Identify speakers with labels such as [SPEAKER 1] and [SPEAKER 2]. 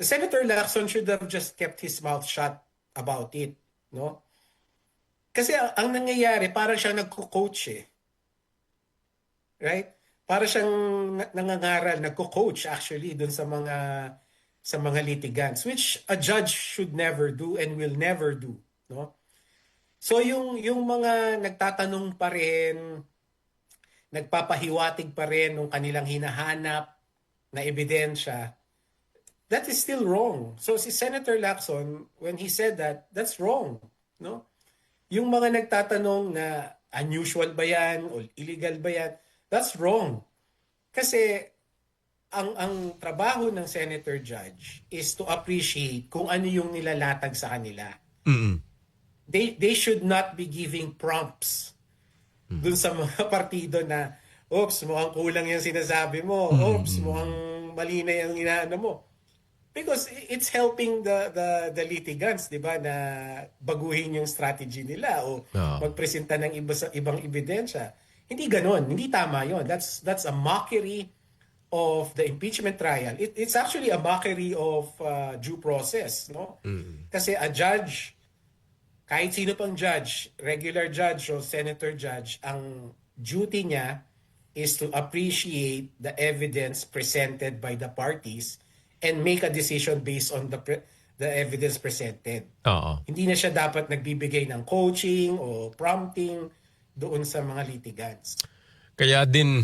[SPEAKER 1] Senator Lacson should have just kept his mouth shut about it, no? Kasi ang nangyayari, parang siyang nagko-coach eh. Right? Para siyang nangangaral, nagko-coach actually dun sa mga litigants, which a judge should never do and will never do, no? So yung mga nagtatanong pa rin, nagpapahiwatig pa rin ng kanilang hinahanap na ebidensya, that is still wrong. So si Senator Lacson, when he said that, that's wrong, no? Yung mga nagtatanong na unusual ba yan o illegal ba yan, that's wrong. Kasi ang trabaho ng senator judge is to appreciate kung ano yung nilalatag sa kanila.
[SPEAKER 2] Mm-mm.
[SPEAKER 1] They should not be giving prompts dun sa mga partido na, oops, mukhang kulang yung sinasabi mo. Oops, mukhang mali na yung inaano mo. Because it's helping the litigants, di ba, na baguhin yung strategy nila o magpresenta ng ibang ebidensya. Hindi ganon, hindi tama yon. That's a mockery of the impeachment trial. It's actually a mockery of due process, no? Kasi a judge, kahit sino pang judge, regular judge o senator judge, ang duty niya is to appreciate the evidence presented by the parties and make a decision based on the evidence presented. Hindi na siya dapat nagbibigay ng coaching o prompting doon sa mga litigants.
[SPEAKER 2] Kaya din